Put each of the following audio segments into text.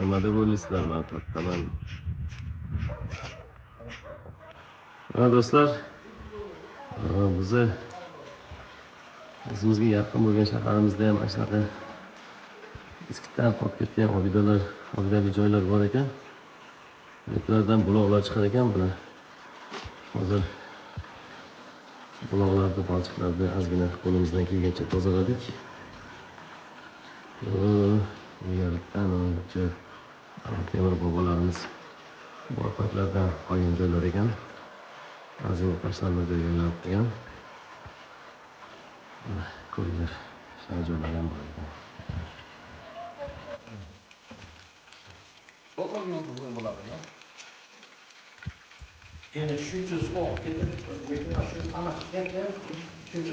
Nimada bo'lisizlar, men to'xtaman. Ha do'stlar, o'zimizga yaqin bo'lgan shaharimizda ham mana shunaqa eskitdan qolib ketgan obidalar joylar bor ekan. Ulardan buloqlar chiqar ekan buni. Hozir buloqlarni, balchiqlarni ozgina qo'limizdan kelgancha tozaladik. Yerdan o'ncha temir bobolarimiz bu paytlardan qolgan joylar ekan. Ozgina tashlanmaga yo'nalib qo'ygan. Ko'ringlar, shu joylar ham bor ekan. Yine shuncha sovuq kelib, lekin shu aniq shuncha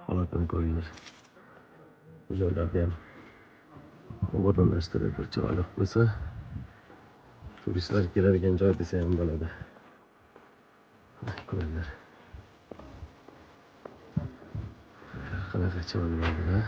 Holatini ko'ringlar. Bu joylarda ham obodonlashtirib bir chiroyli bo'lsa, turistlar keladigan joy desa ham bo'ladi. Ko'ringlar. Qanaqa chiroyli bo'ldi-da.